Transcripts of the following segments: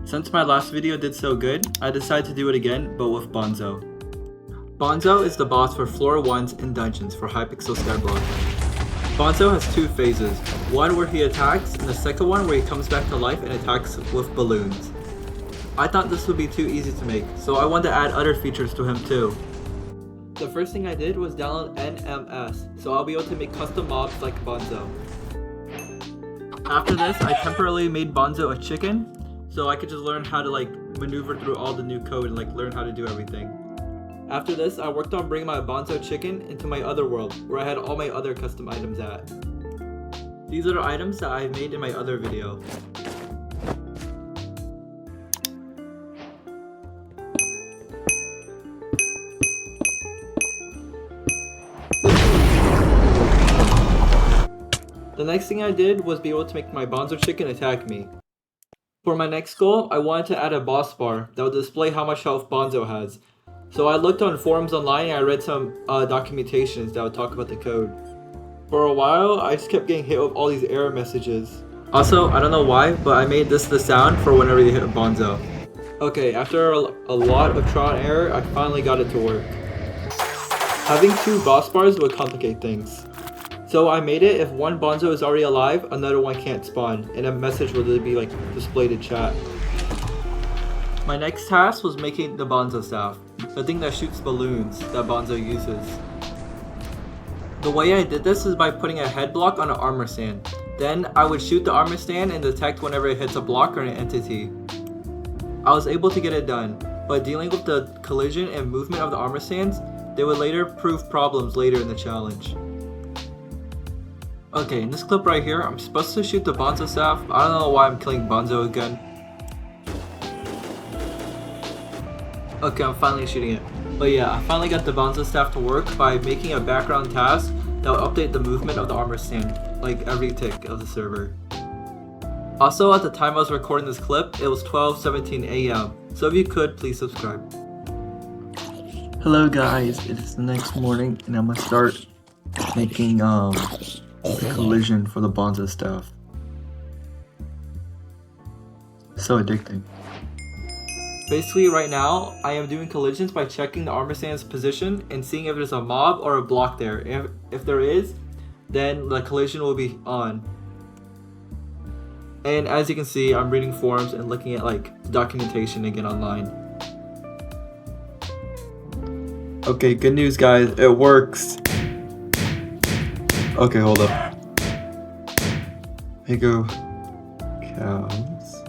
Since my last video did so good, I decided to do it again, but with Bonzo. Bonzo is the boss for floor 1s in dungeons for Hypixel Skyblock. Bonzo has two phases, one where he attacks and the second one where he comes back to life and attacks with balloons. I thought this would be too easy to make, so I wanted to add other features to him too. The first thing I did was download NMS, so I'll be able to make custom mobs like Bonzo. After this, I temporarily made Bonzo a chicken, so I could just learn how to maneuver through all the new code and learn how to do everything. After this, I worked on bringing my Bonzo chicken into my other world, where I had all my other custom items at. These are the items that I made in my other video. The next thing I did was be able to make my Bonzo chicken attack me. For my next goal, I wanted to add a boss bar that would display how much health Bonzo has. So I looked on forums online and I read some documentations that would talk about the code. For a while, I just kept getting hit with all these error messages. Also, I don't know why, but I made this the sound for whenever you hit a Bonzo. Okay, after a lot of trial and error, I finally got it to work. Having two boss bars would complicate things. So I made it if one Bonzo is already alive, another one can't spawn, and a message will be displayed in chat. My next task was making the Bonzo staff, the thing that shoots balloons that Bonzo uses. The way I did this is by putting a head block on an armor stand. Then I would shoot the armor stand and detect whenever it hits a block or an entity. I was able to get it done, but dealing with the collision and movement of the armor stands, they would later prove problems later in the challenge. Okay, in this clip right here, I'm supposed to shoot the Bonzo staff. I don't know why I'm killing Bonzo again. Okay, I'm finally shooting it. But yeah, I finally got the Bonzo staff to work by making a background task that will update the movement of the armor stand, every tick of the server. Also, at the time I was recording this clip, it was 12:17 AM, so if you could, please subscribe. Hello guys, it is the next morning and I'm gonna start making the collision for the Bonzo staff. So addicting. Basically right now, I am doing collisions by checking the armor stand's position and seeing if there's a mob or a block there. If there is, then the collision will be on. And as you can see, I'm reading forums and looking at the documentation again online. Okay, good news guys, it works. Okay, hold up. Here you go. Cows.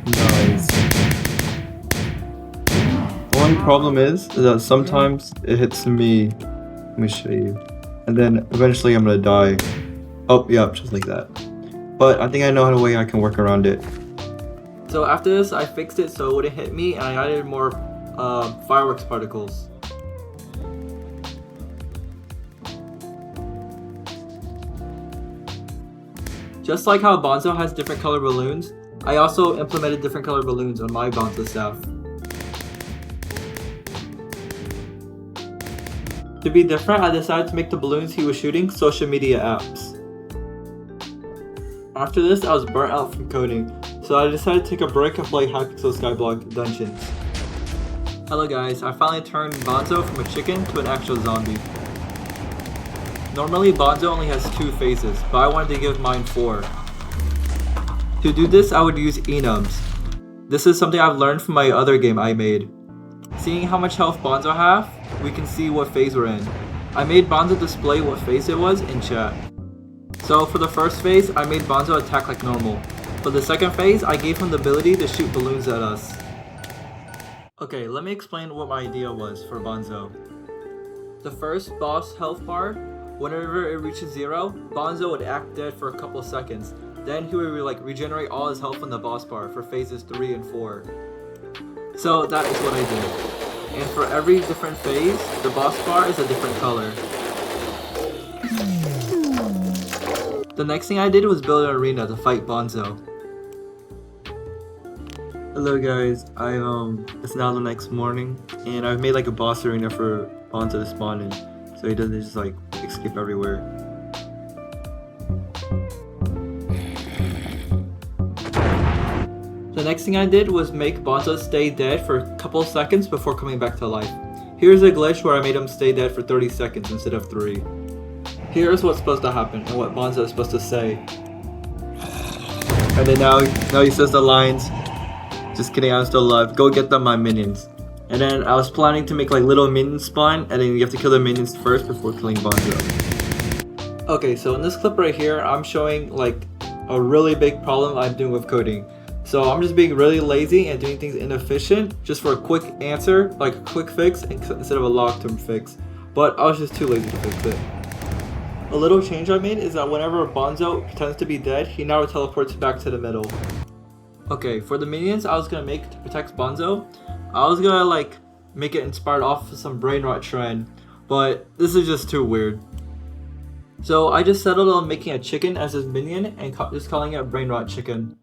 Nice. The only problem is that sometimes it hits me. Let me show you. And then eventually I'm gonna die. Oh, yeah, just like that. But I think I know a way I can work around it. So after this, I fixed it so it wouldn't hit me, and I added more fireworks particles. Just like how Bonzo has different color balloons, I also implemented different color balloons on my Bonzo staff. To be different, I decided to make the balloons he was shooting social media apps. After this, I was burnt out from coding, so I decided to take a break and play Hypixel Skyblock Dungeons. Hello guys, I finally turned Bonzo from a chicken to an actual zombie. Normally Bonzo only has two phases, but I wanted to give mine 4. To do this, I would use enums. This is something I've learned from my other game I made. Seeing how much health Bonzo have, we can see what phase we're in. I made Bonzo display what phase it was in chat. So for the first phase, I made Bonzo attack like normal. For the second phase, I gave him the ability to shoot balloons at us. Okay, let me explain what my idea was for Bonzo. The first boss health bar, whenever it reaches 0, Bonzo would act dead for a couple seconds. Then he would regenerate all his health on the boss bar for phases 3 and 4. So that is what I did. And for every different phase, the boss bar is a different color. The next thing I did was build an arena to fight Bonzo. Hello guys, it's now the next morning, and I've made a boss arena for Bonzo to spawn in, so he doesn't just escape everywhere. The next thing I did was make Bonzo stay dead for a couple seconds before coming back to life. Here's a glitch where I made him stay dead for 30 seconds instead of 3. Here's what's supposed to happen and what Bonzo is supposed to say. And then now he says the lines, "Just kidding, I'm still alive. Go get them, my minions." And then I was planning to make like little minions spawn, and then you have to kill the minions first before killing Bonzo. Okay, so in this clip right here, I'm showing like a really big problem I'm doing with coding. So I'm just being really lazy and doing things inefficient just for a quick answer, like a quick fix instead of a long-term fix. But I was just too lazy to fix it. A little change I made is that whenever Bonzo pretends to be dead, he now teleports back to the middle. Okay, for the minions I was gonna make to protect Bonzo, I was gonna like make it inspired off of some brain rot trend, but this is just too weird. So I just settled on making a chicken as his minion and just calling it brain rot chicken.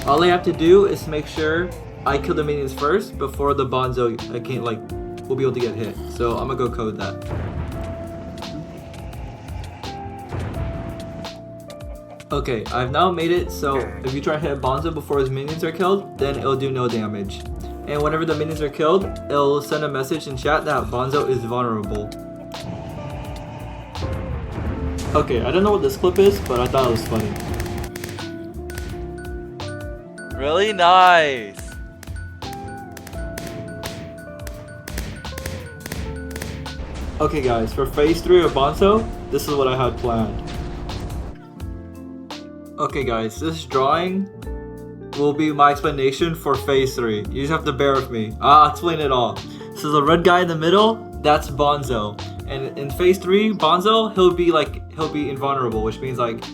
All I have to do is make sure I kill the minions first before the Bonzo will be able to get hit. So I'm gonna go code that. Okay, I've now made it so if you try to hit Bonzo before his minions are killed, then it'll do no damage. And whenever the minions are killed, it'll send a message in chat that Bonzo is vulnerable. Okay, I don't know what this clip is, but I thought it was funny. Really nice. Okay guys, for phase 3 of Bonzo, this is what I had planned. Okay guys, this drawing will be my explanation for phase 3. You just have to bear with me. I'll explain it all. So the red guy in the middle, that's Bonzo. And in phase 3, Bonzo, he'll be invulnerable, which means like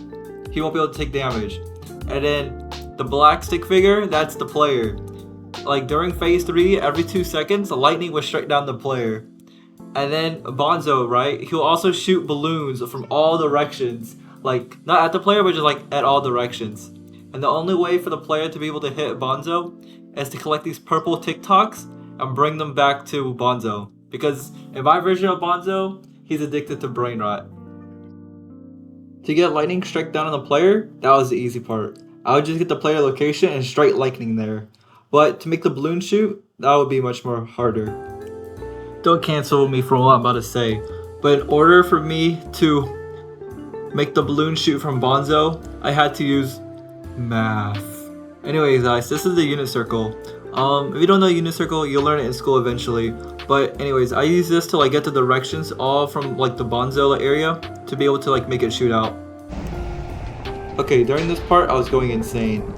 he won't be able to take damage. And then the black stick figure, that's the player. Like during phase 3, every 2 seconds, lightning will strike down the player. And then Bonzo, right? He'll also shoot balloons from all directions. Like, not at the player, but just like at all directions. And the only way for the player to be able to hit Bonzo is to collect these purple TikToks and bring them back to Bonzo. Because in my version of Bonzo, he's addicted to brain rot. To get lightning strike down on the player, that was the easy part. I would just get the player location and strike lightning there. But to make the balloon shoot, that would be much more harder. Don't cancel me for what I'm about to say, but in order for me to make the balloon shoot from Bonzo, I had to use math. Anyways guys, this is the unit circle. If you don't know unit circle, you'll learn it in school eventually. But anyways, I use this to like get the directions all from like the Bonzo area to be able to like make it shoot out. Okay, during this part I was going insane.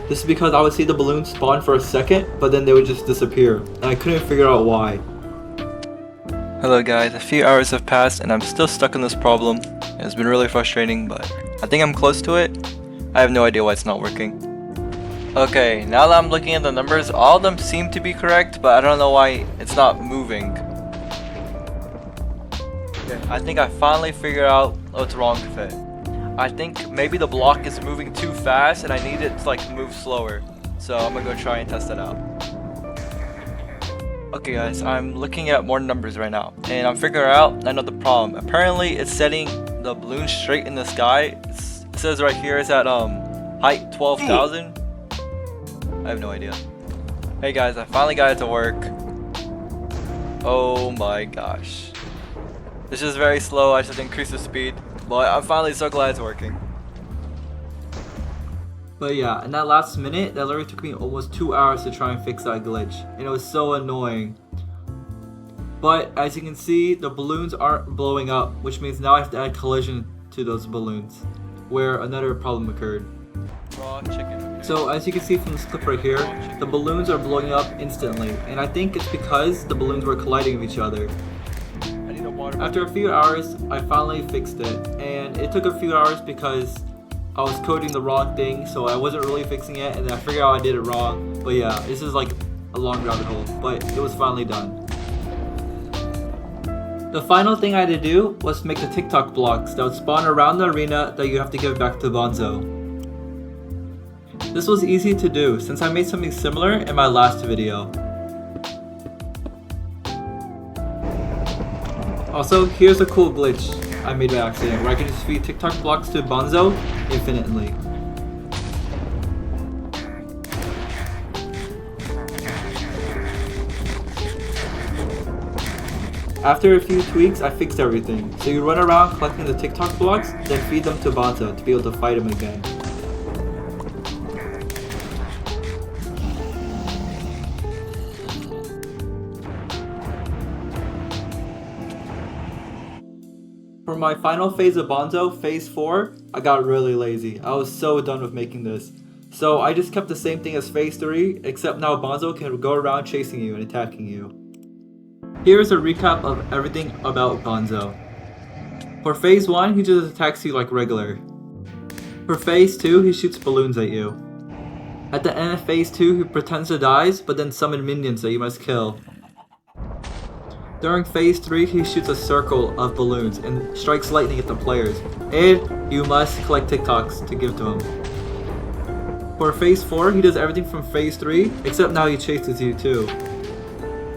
This is because I would see the balloon spawn for a second, but then they would just disappear, and I couldn't figure out why. Hello guys, a few hours have passed and I'm still stuck in this problem. It's been really frustrating, but I think I'm close to it. I have no idea why it's not working. Okay, now that I'm looking at the numbers, all of them seem to be correct, but I don't know why it's not moving. Okay, I think I finally figured out what's wrong with it. I think maybe the block is moving too fast and I need it to like move slower. So I'm gonna go try and test that out. Okay guys, I'm looking at more numbers right now and I'm figuring out another problem. Apparently it's setting the balloon straight in the sky. It says right here it's at height 12,000. I have no idea. Hey guys, I finally got it to work. Oh my gosh. This is very slow, I should increase the speed. But I'm finally so glad it's working. But yeah, in that last minute, that literally took me almost 2 hours to try and fix that glitch. And it was so annoying. But as you can see, the balloons aren't blowing up, which means now I have to add collision to those balloons, where another problem occurred. Raw chicken. So as you can see from this clip right here, the balloons are blowing up instantly. And I think it's because the balloons were colliding with each other. After a few hours, I finally fixed it. And it took a few hours because I was coding the wrong thing, so I wasn't really fixing it, and then I figured out I did it wrong. But yeah, this is like a long rabbit hole, but it was finally done. The final thing I had to do was make the TikTok blocks that would spawn around the arena that you have to give back to Bonzo. This was easy to do since I made something similar in my last video. Also, here's a cool glitch I made by accident where I can just feed TikTok blocks to Bonzo infinitely. After a few tweaks, I fixed everything. So you run around collecting the TikTok blocks, then feed them to Bonzo to be able to fight him again. For my final phase of Bonzo, phase 4, I got really lazy. I was so done with making this. So I just kept the same thing as phase 3, except now Bonzo can go around chasing you and attacking you. Here's a recap of everything about Bonzo. For phase 1, he just attacks you like regular. For phase 2, he shoots balloons at you. At the end of phase 2, he pretends to die, but then summon minions that you must kill. During phase 3, he shoots a circle of balloons and strikes lightning at the players, and you must collect TikToks to give to him. For phase 4, he does everything from phase 3, except now he chases you too.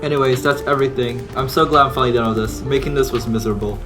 Anyways, that's everything. I'm so glad I'm finally done with this. Making this was miserable.